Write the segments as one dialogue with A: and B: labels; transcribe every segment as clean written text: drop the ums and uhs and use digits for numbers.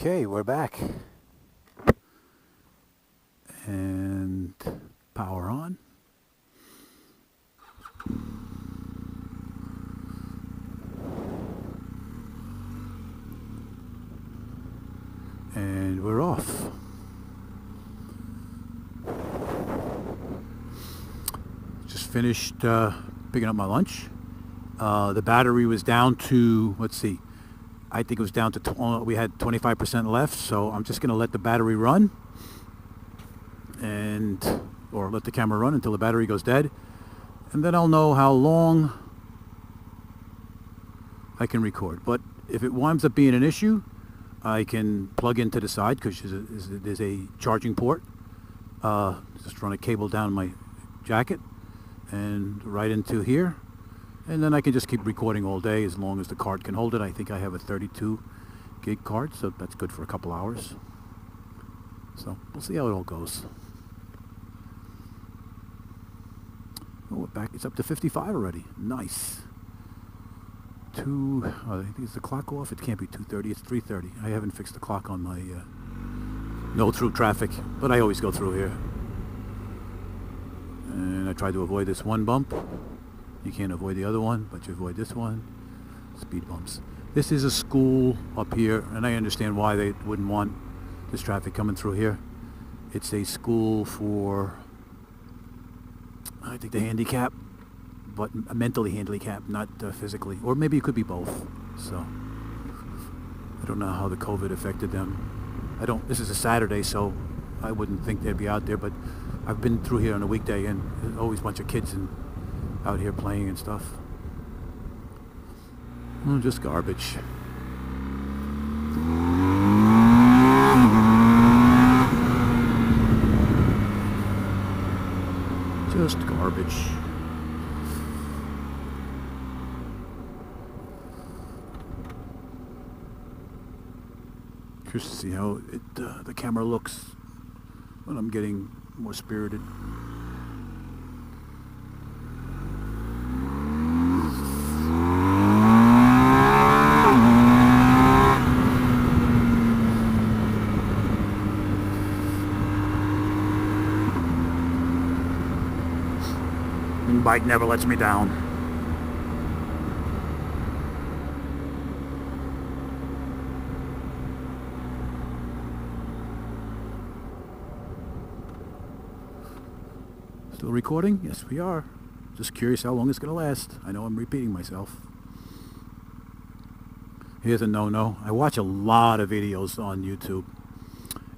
A: Okay, we're back. And power on. And we're off. Just finished picking up my lunch. The battery was down to, let's see, I think it was down to, we had 25% left, so I'm just going to let the battery run, or let the camera run until the battery goes dead, and then I'll know how long I can record. But if it winds up being an issue, I can plug into the side, because there's a charging port. Just run a cable down my jacket and right into here. And then I can just keep recording all day as long as the card can hold it. I think I have a 32 gig card, so that's good for a couple hours. So we'll see how it all goes. Oh, we're back. It's up to 55 already. Nice. I think it's the clock off. It can't be 2:30. It's 3:30. I haven't fixed the clock on my no through traffic, but I always go through here. And I try to avoid this one bump. You can't avoid the other one, but you avoid this one. Speed bumps. This is a school up here, and I understand why they wouldn't want this traffic coming through here. It's a school for, I think, the handicap, but mentally handicapped, not physically. Or maybe it could be both. So I don't know how the COVID affected them. This is a Saturday, so I wouldn't think they'd be out there, but I've been through here on a weekday, and there's always a bunch of kids out here playing and stuff. Oh, just garbage. Just garbage. Curious to see how the camera looks when I'm getting more spirited. Bike never lets me down. Still recording? Yes, we are. Just curious how long it's going to last. I know I'm repeating myself. Here's a no-no. I watch a lot of videos on YouTube,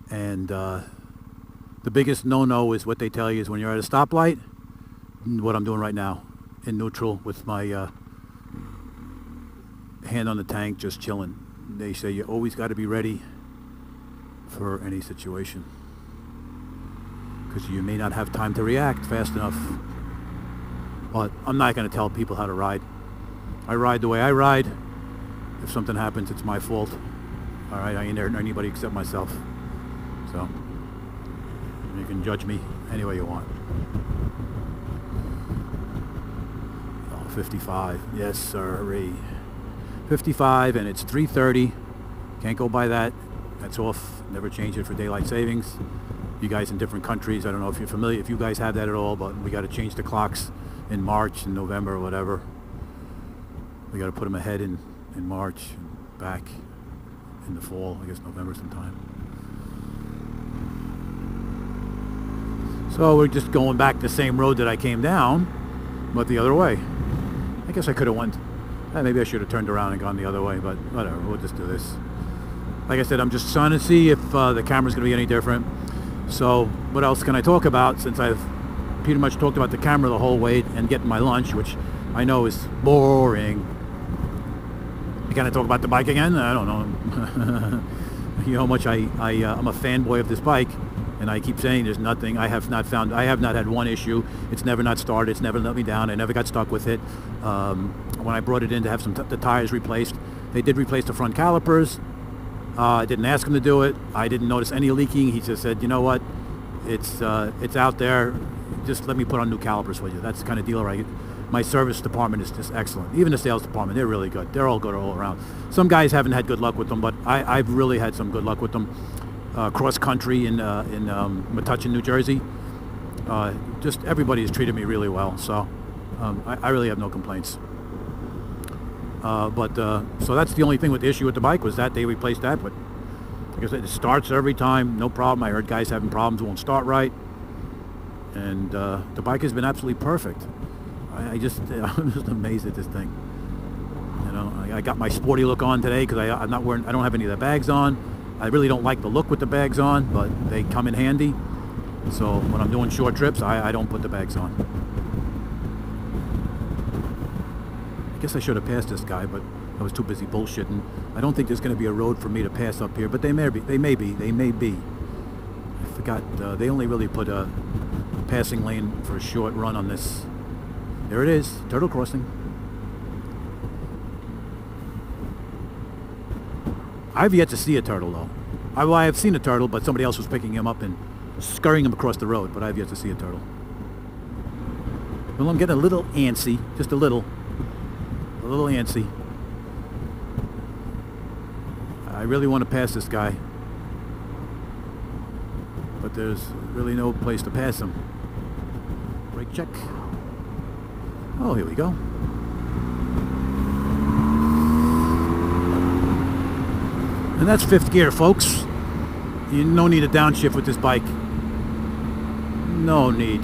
A: and the biggest no-no is what they tell you is when you're at a stoplight, what I'm doing right now, in neutral with my hand on the tank, just chilling. They say you always got to be ready for any situation, because you may not have time to react fast enough. But I'm not going to tell people how to ride. I ride the way I ride. If something happens, it's my fault. All right, I ain't there for anybody except myself. So you can judge me any way you want. 55, yes sir. 55, and it's 3:30. Can't go by that. That's off. Never change it for daylight savings. You guys in different countries, I don't know if you're familiar, if you guys have that at all, but we got to change the clocks in March and November or whatever. We got to put them ahead in March and back in the fall, I guess November sometime. So we're just going back the same road that I came down, but the other way. I guess I could have went, maybe I should have turned around and gone the other way, but whatever, we'll just do this. Like I said, I'm just trying to see if the camera's going to be any different. So what else can I talk about, since I've pretty much talked about the camera the whole way and getting my lunch, which I know is boring. Can I talk about the bike again? I don't know. You know how much I'm a fanboy of this bike. And I keep saying there's nothing, I have not had one issue. It's never not started, it's never let me down, I never got stuck with it. When I brought it in to have the tires replaced, they did replace the front calipers. I didn't ask him to do it. I didn't notice any leaking. He just said, you know what, it's out there, just let me put on new calipers for you. That's the kind of deal my service department is just excellent. Even the sales department, they're really good. They're all good all around. Some guys haven't had good luck with them, but I've really had some good luck with them. Cross country in Metuchen, New Jersey. Just everybody has treated me really well, so I really have no complaints. So that's the only thing with the issue with the bike, was that they replaced that. But like I said, it starts every time, no problem. I heard guys having problems, won't start right, and the bike has been absolutely perfect. I'm just amazed at this thing. You know, I got my sporty look on today because I don't have any of the bags on. I really don't like the look with the bags on, but they come in handy. So when I'm doing short trips, I don't put the bags on. I guess I should have passed this guy, but I was too busy bullshitting. I don't think there's going to be a road for me to pass up here, but they may be. I forgot, they only really put a passing lane for a short run on this. There it is, turtle crossing. I've yet to see a turtle, though. I have seen a turtle, but somebody else was picking him up and scurrying him across the road, but I've yet to see a turtle. Well, I'm getting a little antsy, just a little antsy. I really want to pass this guy, but there's really no place to pass him. Brake check. Oh, here we go. And that's fifth gear, folks. No need to downshift with this bike. No need.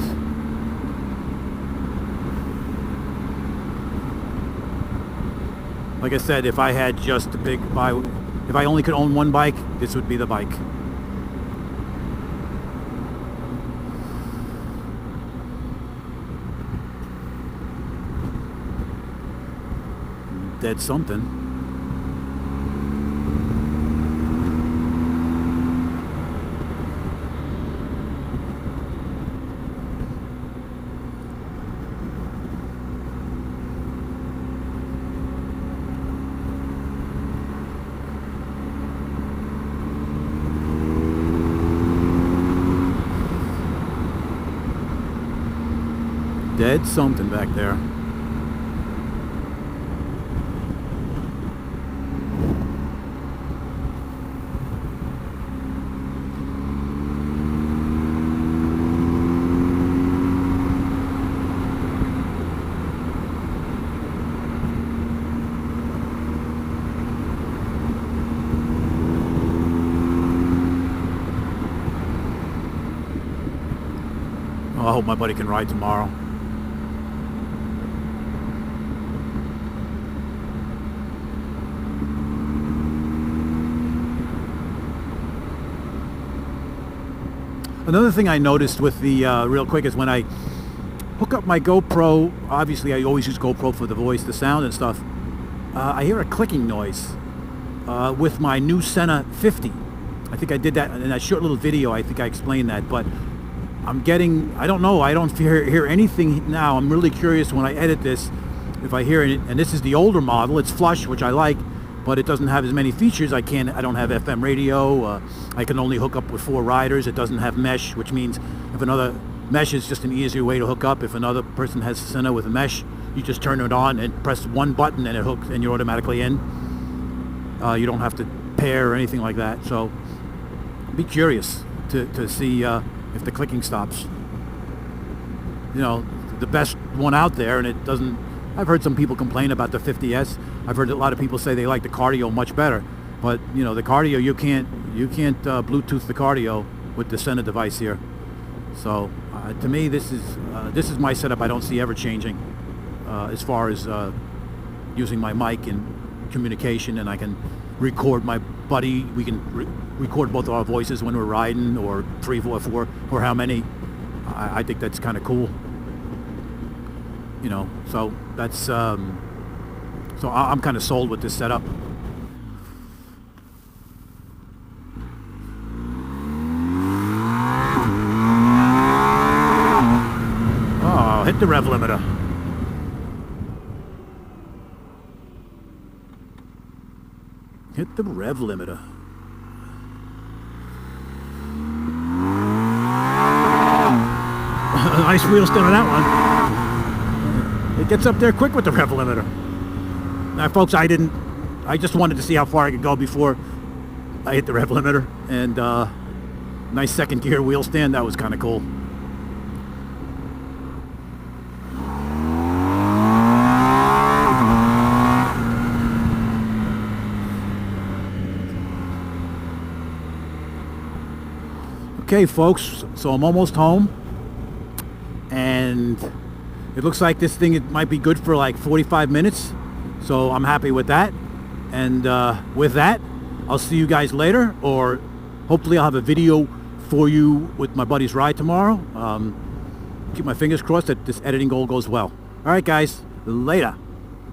A: Like I said, if I had just a big bike, if I only could own one bike, this would be the bike. Dead something. Dead something back there. Oh, I hope my buddy can ride tomorrow. Another thing I noticed with the, real quick, is when I hook up my GoPro, obviously I always use GoPro for the voice, the sound and stuff, I hear a clicking noise with my new Sena 50. I think I did that in that short little video. I think I explained that, but I'm getting, I don't know, I don't hear anything now. I'm really curious when I edit this if I hear it. And this is the older model. It's flush, which I like, but it doesn't have as many features. I don't have FM radio. I can only hook up with 4 riders. It doesn't have mesh, which means if another mesh is just an easier way to hook up. If another person has Sena with a mesh, you just turn it on and press one button and it hooks and you're automatically in. You don't have to pair or anything like that. So be curious to see if the clicking stops. You know, the best one out there, and it doesn't. I've heard some people complain about the 50S. I've heard a lot of people say they like the cardio much better, but you know, the cardio, you can't Bluetooth the cardio with the Sena device here. So to me, this is my setup. I don't see ever changing as far as using my mic and communication, and I can record my buddy. We can record both our voices when we're riding, or 3, 4, 4, or how many. I think that's kind of cool. You know, so that's so I'm kind of sold with this setup. Oh, hit the rev limiter. Hit the rev limiter. Nice wheel stem on that one. It gets up there quick with the rev limiter. Now, folks, I just wanted to see how far I could go before I hit the rev limiter. And nice second gear wheel stand. That was kind of cool. Okay, folks, so I'm almost home, and it looks like this thing, it might be good for like 45 minutes, so I'm happy with that. And with that, I'll see you guys later, or hopefully I'll have a video for you with my buddy's ride tomorrow. Keep my fingers crossed that this editing goal goes well. All right, guys, later.